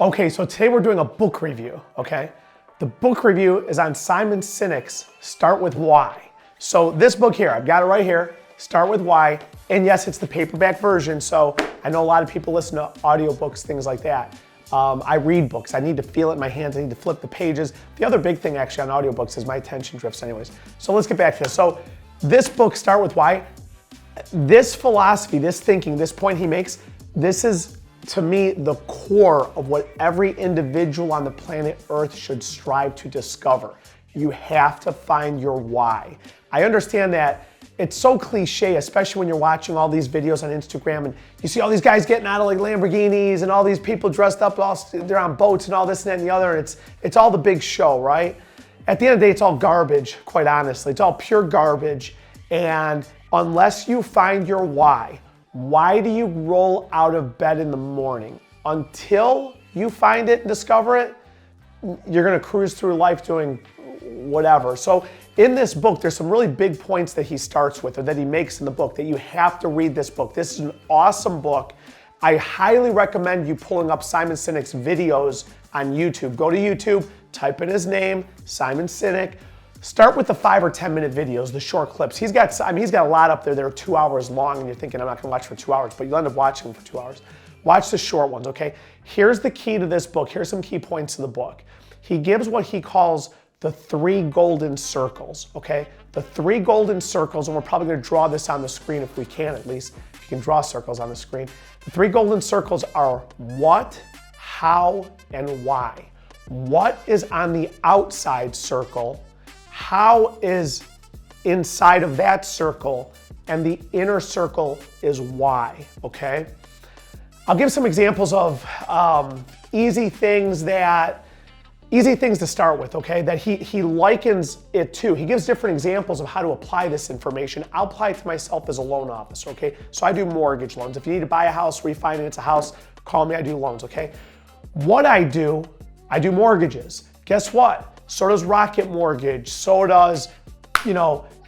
Okay, so today we're doing a book review, okay? The book review is on Simon Sinek's Start With Why. So this book here, I've got it right here, Start With Why, and yes, it's the paperback version, so I know a lot of people listen to audiobooks, things like that. I read books, I need to feel it in my hands, I need to flip the pages. The other big thing actually on audiobooks is my attention drifts anyways. So let's get back to this. So this book, Start With Why, this philosophy, this thinking, this point he makes, this is, to me, the core of what every individual on the planet Earth should strive to discover. You have to find your why. I understand that it's so cliche, especially when you're watching all these videos on Instagram and you see all these guys getting out of like Lamborghinis and all these people dressed up, they're on boats and all this and that and the other, and it's all the big show, right? At the end of the day, it's all garbage, quite honestly. It's all pure garbage, and unless you find your why do you roll out of bed in the morning? Until you find it and discover it, you're gonna cruise through life doing whatever. So in this book, there's some really big points that he starts with or that he makes in the book that you have to read this book. This is an awesome book. I highly recommend you pulling up Simon Sinek's videos on YouTube. Go to YouTube, type in his name, Simon Sinek. Start with the 5 or 10 minute videos, the short clips. He's got a lot up there that are 2 hours long and you're thinking, I'm not gonna watch for 2 hours, but you'll end up watching them for 2 hours. Watch the short ones, okay? Here's the key to this book. Here's some key points to the book. He gives what he calls the 3 golden circles, okay? The 3 golden circles, and we're probably gonna draw this on the screen if we can at least, if you can draw circles on the screen. The 3 golden circles are what, how, and why. What is on the outside circle? How is inside of that circle, and the inner circle is why, okay? I'll give some examples of easy things to start with, okay, that he likens it to. He gives different examples of how to apply this information. I'll apply it to myself as a loan officer, okay? So I do mortgage loans. If you need to buy a house, refinance a house, call me, I do loans, okay? What I do mortgages. Guess what? So does Rocket Mortgage, so does,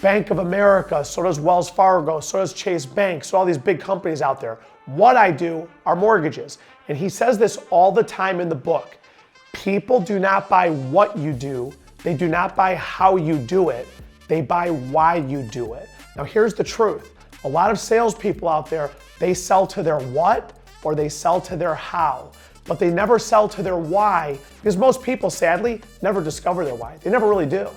Bank of America, so does Wells Fargo, so does Chase Bank, so all these big companies out there. What I do are mortgages. And he says this all the time in the book. People do not buy what you do, they do not buy how you do it, they buy why you do it. Now here's the truth. A lot of salespeople out there, they sell to their what or they sell to their how. But they never sell to their why, because most people, sadly, never discover their why. They never really do.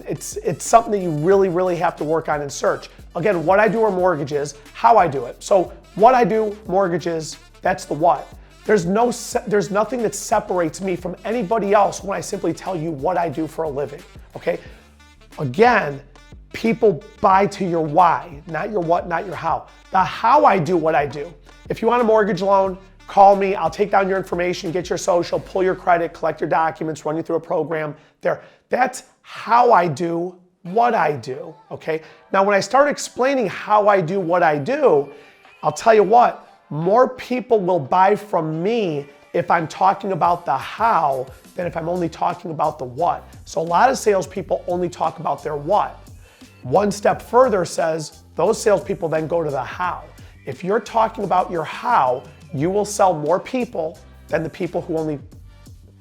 It's something that you really, really have to work on and search. Again, what I do are mortgages, how I do it. So what I do, mortgages, that's the what. There's nothing that separates me from anybody else when I simply tell you what I do for a living, okay? Again, people buy to your why, not your what, not your how. The how I do what I do. If you want a mortgage loan, call me, I'll take down your information, get your social, pull your credit, collect your documents, run you through a program there. That's how I do what I do, okay? Now, when I start explaining how I do what I do, I'll tell you what, more people will buy from me if I'm talking about the how than if I'm only talking about the what. So a lot of salespeople only talk about their what. One step further says those salespeople then go to the how. If you're talking about your how, you will sell more people than the people who only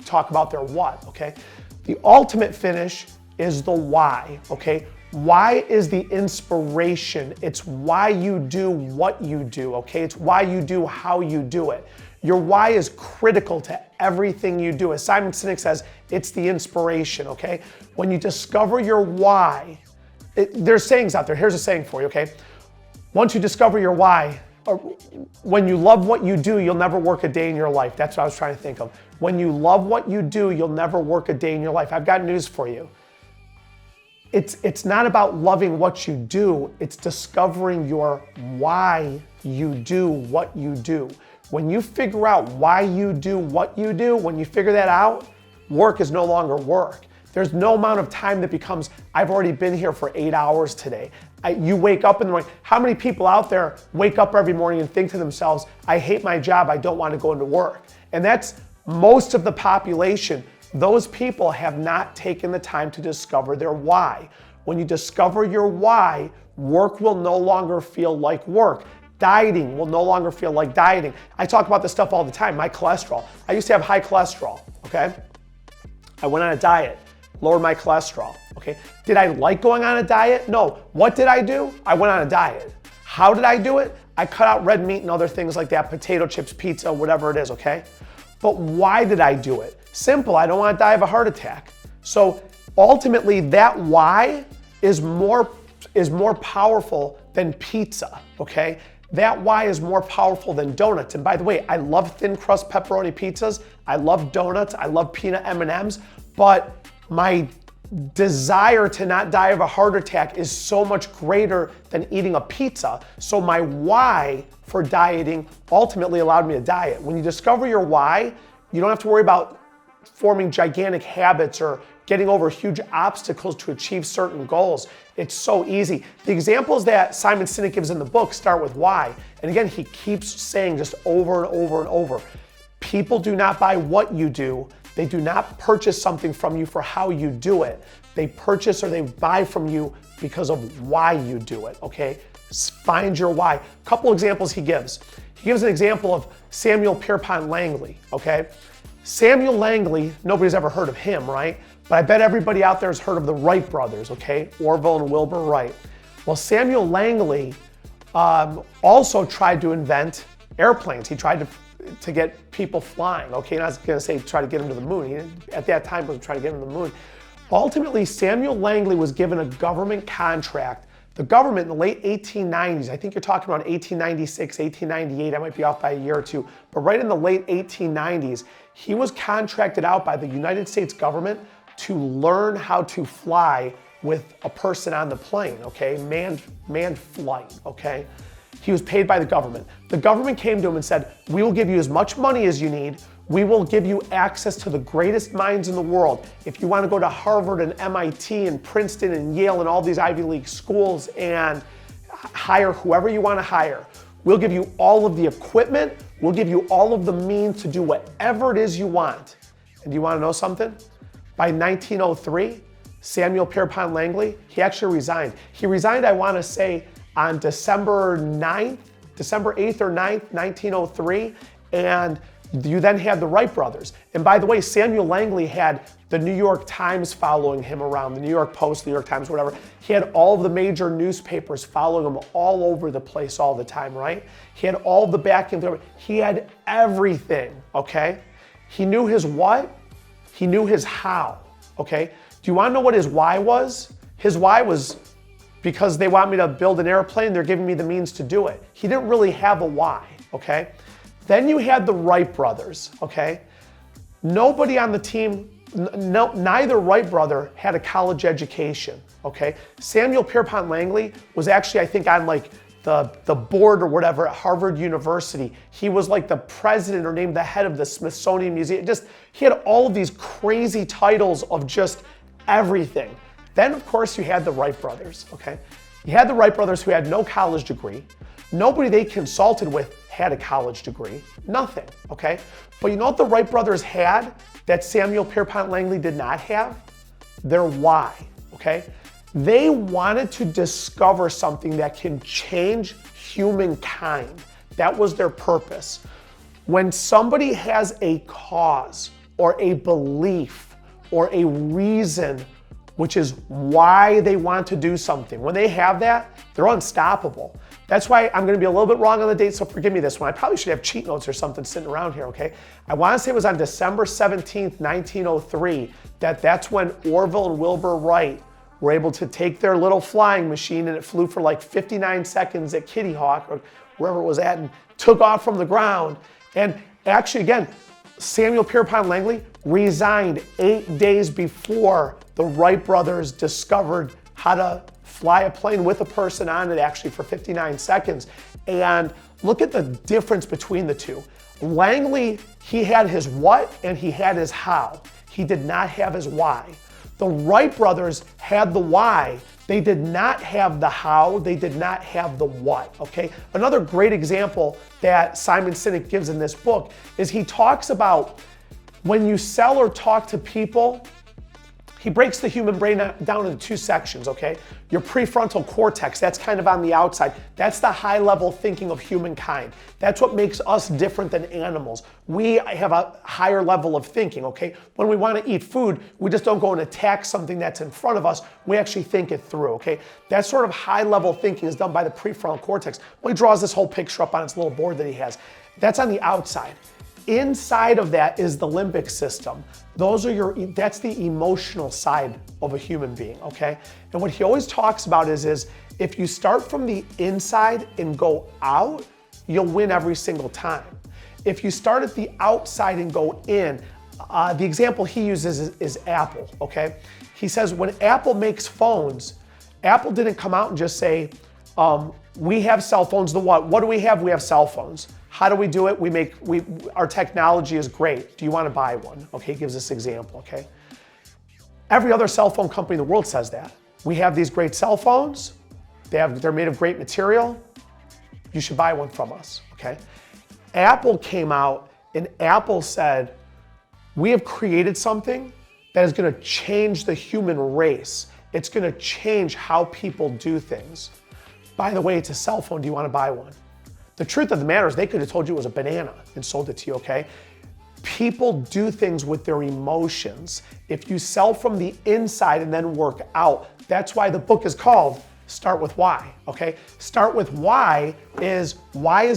talk about their what, okay? The ultimate finish is the why, okay? Why is the inspiration. It's why you do what you do, okay? It's why you do how you do it. Your why is critical to everything you do. As Simon Sinek says, it's the inspiration, okay? When you discover your why, there's sayings out there. Here's a saying for you, okay? Once you discover your why, or when you love what you do, you'll never work a day in your life. That's what I was trying to think of. When you love what you do, you'll never work a day in your life. I've got news for you. It's not about loving what you do, it's discovering your why you do what you do. When you figure out why you do what you do, when you figure that out, work is no longer work. There's no amount of time that becomes, I've already been here for 8 hours today. You wake up in the morning. How many people out there wake up every morning and think to themselves, I hate my job, I don't want to go into work? And that's most of the population. Those people have not taken the time to discover their why. When you discover your why, work will no longer feel like work. Dieting will no longer feel like dieting. I talk about this stuff all the time, my cholesterol. I used to have high cholesterol, okay? I went on a diet, lowered my cholesterol, okay? Did I like going on a diet? No. What did I do? I went on a diet. How did I do it? I cut out red meat and other things like that, potato chips, pizza, whatever it is, okay? But why did I do it? Simple, I don't want to die of a heart attack. So ultimately, that why is more powerful than pizza, okay? That why is more powerful than donuts. And by the way, I love thin crust pepperoni pizzas. I love donuts. I love peanut M&Ms. But my desire to not die of a heart attack is so much greater than eating a pizza. So my why for dieting ultimately allowed me to diet. When you discover your why, you don't have to worry about forming gigantic habits or getting over huge obstacles to achieve certain goals. It's so easy. The examples that Simon Sinek gives in the book start with why. And again, he keeps saying just over and over and over, people do not buy what you do. They do not purchase something from you for how you do it. They purchase or they buy from you because of why you do it, okay? Find your why. A couple examples he gives. He gives an example of Samuel Pierpont Langley, okay? Samuel Langley, nobody's ever heard of him, right? But I bet everybody out there has heard of the Wright Brothers, okay? Orville and Wilbur Wright. Well, Samuel Langley also tried to invent airplanes. He tried to get people flying, okay? And I was gonna say try to get them to the moon. He, at that time, was trying to get them to the moon. Ultimately, Samuel Langley was given a government contract. The government in the late 1890s, I think you're talking about 1896, 1898, I might be off by a year or two, but right in the late 1890s, he was contracted out by the United States government to learn how to fly with a person on the plane, okay? Manned flight, okay? He was paid by the government. The government came to him and said, we will give you as much money as you need. We will give you access to the greatest minds in the world. If you want to go to Harvard and MIT and Princeton and Yale and all these Ivy League schools and hire whoever you want to hire, we'll give you all of the equipment. We'll give you all of the means to do whatever it is you want. And do you want to know something? By 1903, Samuel Pierpont Langley, he actually resigned. He resigned, I want to say, on December 8th or 9th, 1903, and you then had the Wright brothers. And by the way, Samuel Langley had the New York Times following him around, the New York Post, the New York Times, whatever. He had all of the major newspapers following him all over the place all the time, right? He had all the backing. He had everything, okay? He knew his what, he knew his how, okay? Do you want to know what his why was? His why was because they want me to build an airplane, they're giving me the means to do it. He didn't really have a why, okay? Then you had the Wright brothers, okay? Nobody on the team, neither Wright brother had a college education, okay? Samuel Pierpont Langley was actually, I think, on like the board or whatever at Harvard University. He was like the president or named the head of the Smithsonian Museum. He had all of these crazy titles of just everything. Then, of course, you had the Wright brothers, okay? You had the Wright brothers who had no college degree. Nobody they consulted with had a college degree, nothing, okay? But you know what the Wright brothers had that Samuel Pierpont Langley did not have? Their why, okay? They wanted to discover something that can change humankind. That was their purpose. When somebody has a cause or a belief or a reason, which is why they want to do something, when they have that, they're unstoppable. That's why I'm gonna be a little bit wrong on the date, so forgive me this one. I probably should have cheat notes or something sitting around here, okay? I wanna say it was on December 17th, 1903, that's when Orville and Wilbur Wright were able to take their little flying machine, and it flew for like 59 seconds at Kitty Hawk, or wherever it was at, and took off from the ground. And actually, again, Samuel Pierpont Langley resigned 8 days before the Wright brothers discovered how to fly a plane with a person on it actually for 59 seconds. And look at the difference between the two. Langley, he had his what and he had his how. He did not have his why. The Wright brothers had the why. They did not have the how. They did not have the what, okay? Another great example that Simon Sinek gives in this book is he talks about when you sell or talk to people, He breaks the human brain down into two sections, okay? Your prefrontal cortex, that's kind of on the outside. That's the high level thinking of humankind. That's what makes us different than animals. We have a higher level of thinking, okay? When we want to eat food, we just don't go and attack something that's in front of us. We actually think it through, okay? That sort of high level thinking is done by the prefrontal cortex. Well, he draws this whole picture up on his little board that he has. That's on the outside. Inside of that is the limbic system. That's the emotional side of a human being, okay? And what he always talks about is if you start from the inside and go out, you'll win every single time. If you start at the outside and go in, the example he uses is Apple, okay? He says when Apple makes phones, Apple didn't come out and just say, we have cell phones, the what? What do we have? We have cell phones. How do we do it? Our technology is great. Do you want to buy one? Okay, he gives this example, okay? Every other cell phone company in the world says that. We have these great cell phones. They're made of great material. You should buy one from us, okay? Apple came out and Apple said, we have created something that is going to change the human race. It's going to change how people do things. By the way, it's a cell phone. Do you want to buy one? The truth of the matter is they could have told you it was a banana and sold it to you, okay? People do things with their emotions. If you sell from the inside and then work out, that's why the book is called Start With Why, okay? Start with why is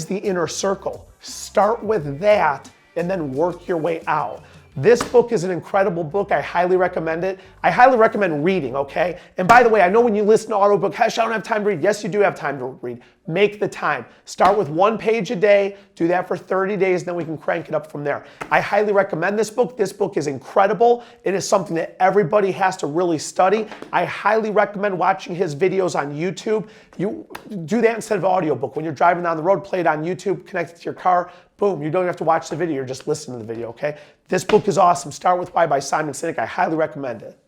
the inner circle. Start with that and then work your way out. This book is an incredible book. I highly recommend it. I highly recommend reading, okay? And by the way, I know when you listen to audiobook, Khash, I don't have time to read. Yes, you do have time to read. Make the time. Start with 1 page a day. Do that for 30 days, and then we can crank it up from there. I highly recommend this book. This book is incredible. It is something that everybody has to really study. I highly recommend watching his videos on YouTube. You do that instead of audiobook. When you're driving down the road, play it on YouTube, connect it to your car. Boom, you don't have to watch the video, you're just listening to the video, okay? This book is awesome. Start With Why by Simon Sinek. I highly recommend it.